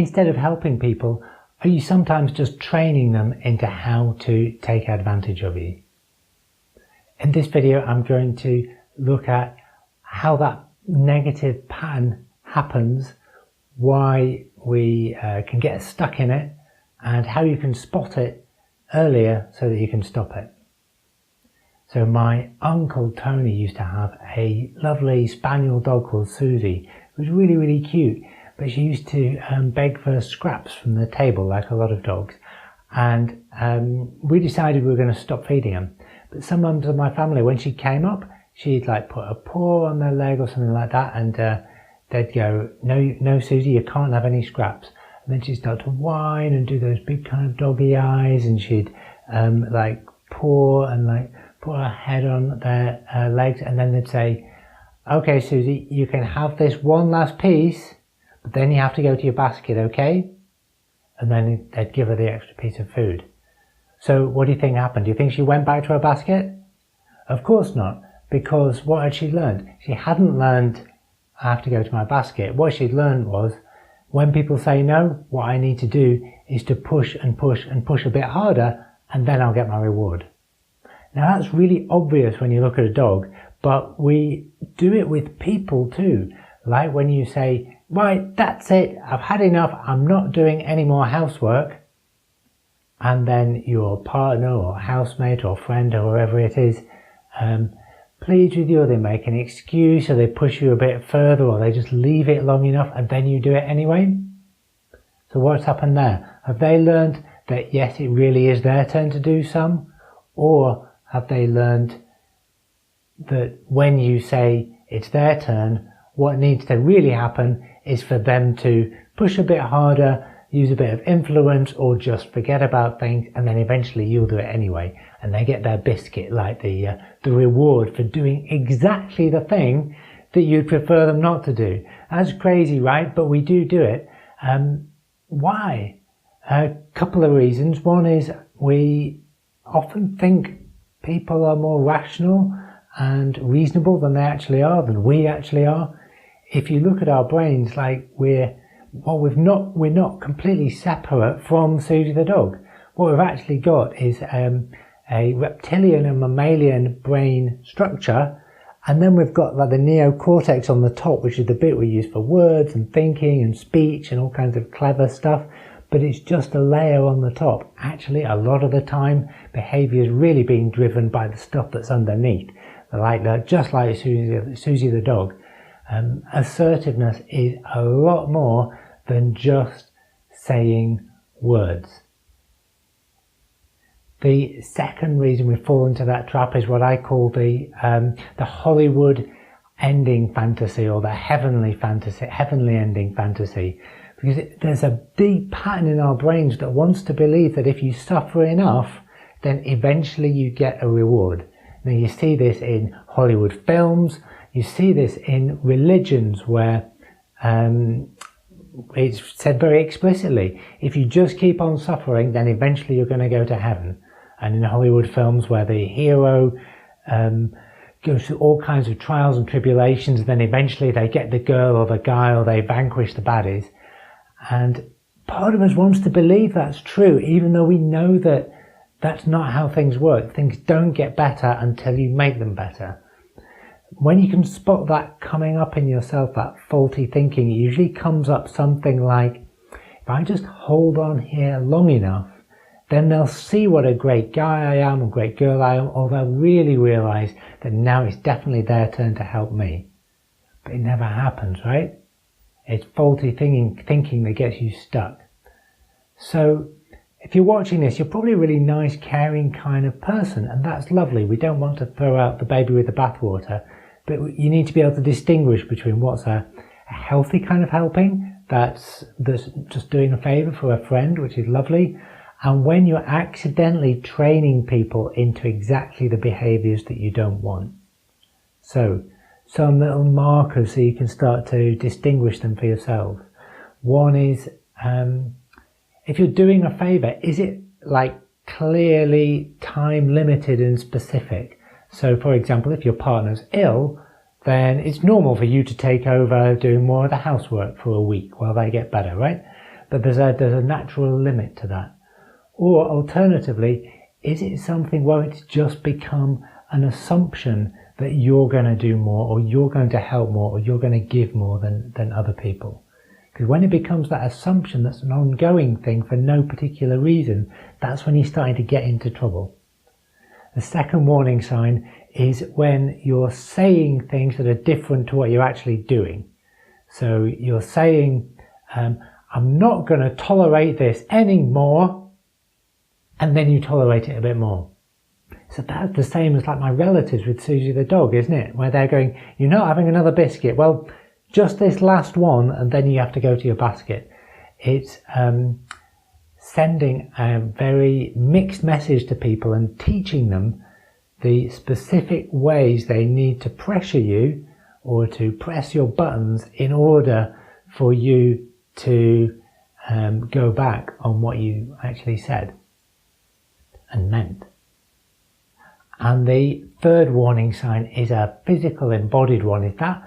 instead of helping people, are you sometimes just training them into how to take advantage of you? In this video, I'm going to look at how that negative pattern happens, why we can get stuck in it, and how you can spot it earlier so that you can stop it. So my uncle Tony used to have a lovely spaniel dog called Susie. It was really, really cute, but she used to beg for scraps from the table like a lot of dogs. And we decided we were going to stop feeding them. But some members of my family, when she came up, she'd like put a paw on their leg or something like that, and they'd go, no Susie, you can't have any scraps. And then she'd start to whine and do those big kind of doggy eyes, and she'd like paw and like put her head on their legs, and then they'd say, okay Susie, you can have this one last piece, but then you have to go to your basket, okay? And then they'd give her the extra piece of food. So what do you think happened? Do you think she went back to her basket? Of course not, because what had she learned? She hadn't learned, I have to go to my basket. What she'd learned was, when people say no, what I need to do is to push and push and push a bit harder, and then I'll get my reward. Now that's really obvious when you look at a dog, but we do it with people too. Like when you say, right, that's it, I've had enough, I'm not doing any more housework. And then your partner or housemate or friend or whoever it is pleads with you, or they make an excuse, or they push you a bit further, or they just leave it long enough and then you do it anyway. So what's happened there? Have they learned that yes, it really is their turn to do some? Or have they learned that when you say it's their turn, what needs to really happen is for them to push a bit harder, use a bit of influence, or just forget about things, and then eventually you'll do it anyway, and they get their biscuit, like the reward for doing exactly the thing that you'd prefer them not to do. That's crazy, right? But we do it. Why? A couple of reasons. One is we often think people are more rational and reasonable than they actually are, than we actually are. If you look at our brains, like we're not completely separate from Susie the dog. What we've actually got is a reptilian and mammalian brain structure, and then we've got like the neocortex on the top, which is the bit we use for words and thinking and speech and all kinds of clever stuff, but it's just a layer on the top. Actually, a lot of the time, behaviour is really being driven by the stuff that's underneath, like that, just like Susie the dog. Assertiveness is a lot more than just saying words. The second reason we fall into that trap is what I call the Hollywood ending fantasy, or the heavenly ending fantasy. Because there's a deep pattern in our brains that wants to believe that if you suffer enough, then eventually you get a reward. Now you see this in Hollywood films, you see this in religions where it's said very explicitly, if you just keep on suffering, then eventually you're going to go to heaven. And in Hollywood films where the hero goes through all kinds of trials and tribulations, then eventually they get the girl or the guy, or they vanquish the baddies. And part of us wants to believe that's true, even though we know that that's not how things work. Things don't get better until you make them better. When you can spot that coming up in yourself, that faulty thinking, it usually comes up something like, if I just hold on here long enough, then they'll see what a great guy I am, or great girl I am, or they'll really realize that now it's definitely their turn to help me. But it never happens, right? It's faulty thinking that gets you stuck. So if you're watching this, you're probably a really nice, caring kind of person, and that's lovely. We don't want to throw out the baby with the bathwater, but you need to be able to distinguish between what's a healthy kind of helping, that's just doing a favor for a friend, which is lovely, and when you're accidentally training people into exactly the behaviors that you don't want. So some little markers so you can start to distinguish them for yourself. One is, if you're doing a favor, is it like clearly time limited and specific? So for example, if your partner's ill, then it's normal for you to take over doing more of the housework for a week while they get better, right? but there's a natural limit to that? Or alternatively, is it something where it's just become an assumption that you're going to do more, or you're going to help more, or you're going to give more than other people? Because when it becomes that assumption that's an ongoing thing for no particular reason, that's when you're starting to get into trouble. The second warning sign is when you're saying things that are different to what you're actually doing. So you're saying, I'm not going to tolerate this anymore, and then you tolerate it a bit more. So that's the same as like my relatives with Susie the dog, isn't it? Where they're going, you're not having another biscuit. Well, just this last one, and then you have to go to your basket. It's sending a very mixed message to people and teaching them the specific ways they need to pressure you or to press your buttons in order for you to go back on what you actually said and meant. And the third warning sign is a physical embodied one. It's that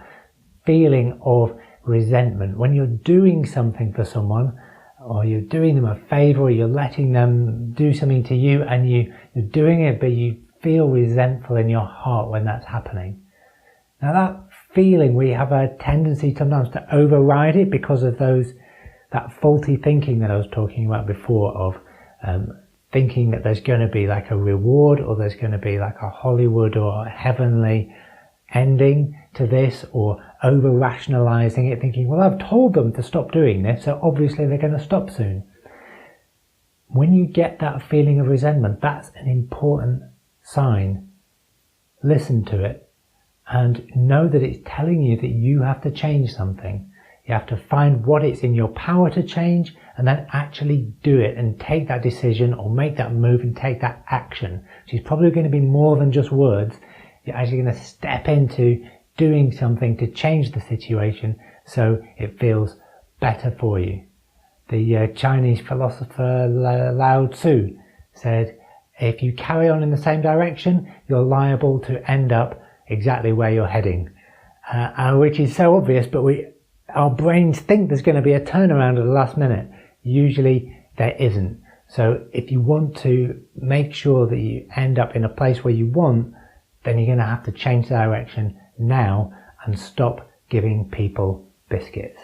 feeling of resentment. When you're doing something for someone, or you're doing them a favor, or you're letting them do something to you, and you're doing it, but you feel resentful in your heart when that's happening. Now that feeling, we have a tendency sometimes to override it because of that faulty thinking that I was talking about before, of thinking that there's going to be like a reward, or there's going to be like a Hollywood or a heavenly ending to this, or over rationalizing it, thinking, well, I've told them to stop doing this, so obviously they're going to stop soon. When you get that feeling of resentment, that's an important sign. Listen to it and know that it's telling you that you have to change something. You have to find what it's in your power to change, and then actually do it and take that decision, or make that move and take that action, which is probably going to be more than just words. You're actually going to step into doing something to change the situation so it feels better for you. The Chinese philosopher Lao Tzu said, if you carry on in the same direction, you're liable to end up exactly where you're heading. Which is so obvious, but our brains think there's going to be a turnaround at the last minute. Usually there isn't. So if you want to make sure that you end up in a place where you want, then you're going to have to change direction now and stop giving people biscuits.